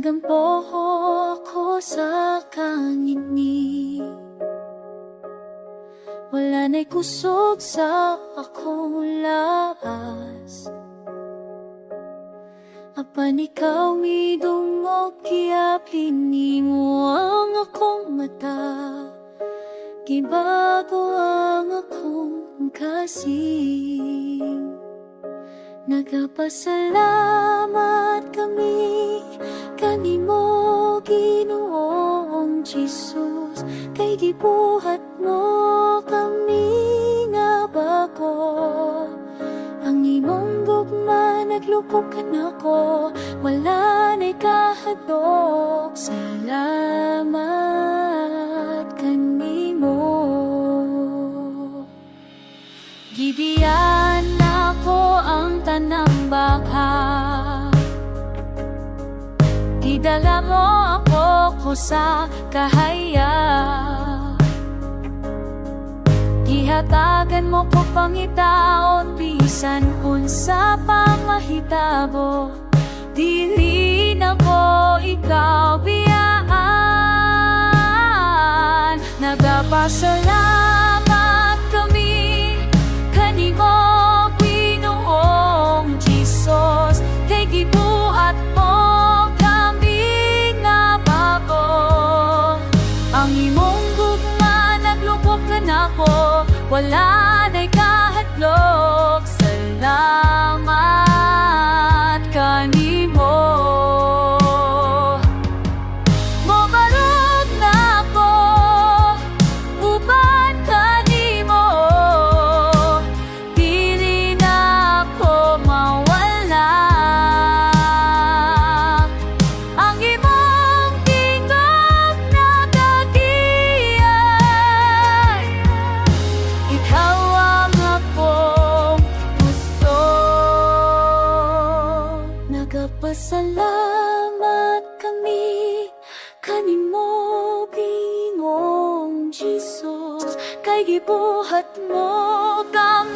nagampo ko sa kangini. Wala na'y kusog sa akong laas. Apan ikaw midungog kiaplini mo ang akong mata. Gibago ang akong kasing. Nagapasalamat kami kanimo Ginoong Jesus, kay gibuhat mo kami nga bago. Ang imong gugma naglukop ka nako, wala na'y kahadlok. Salamat kanimo. Gidiyan ako ang tanang baka, gidala mo ako sa kahaya. Gihatagan mo ko pangitaon, bisan unsa pang mahitabo. Dili na ko ikaw biyaan. Nagapasalamat kami kanimo Ginoong Jesus, kay gibuhat mo kami nga bago. Ang imong gugma naglukop ka nako, wala na'y kahadlok. Salamat kanimo. Mobarog na ako uban kanimo, dili na ako mawala. Ang imong tingog nagagiyay, ikaw ang akong puso. Nagapasalamat kami kanimo Ginoong Jesus, kay gibuhat mo kami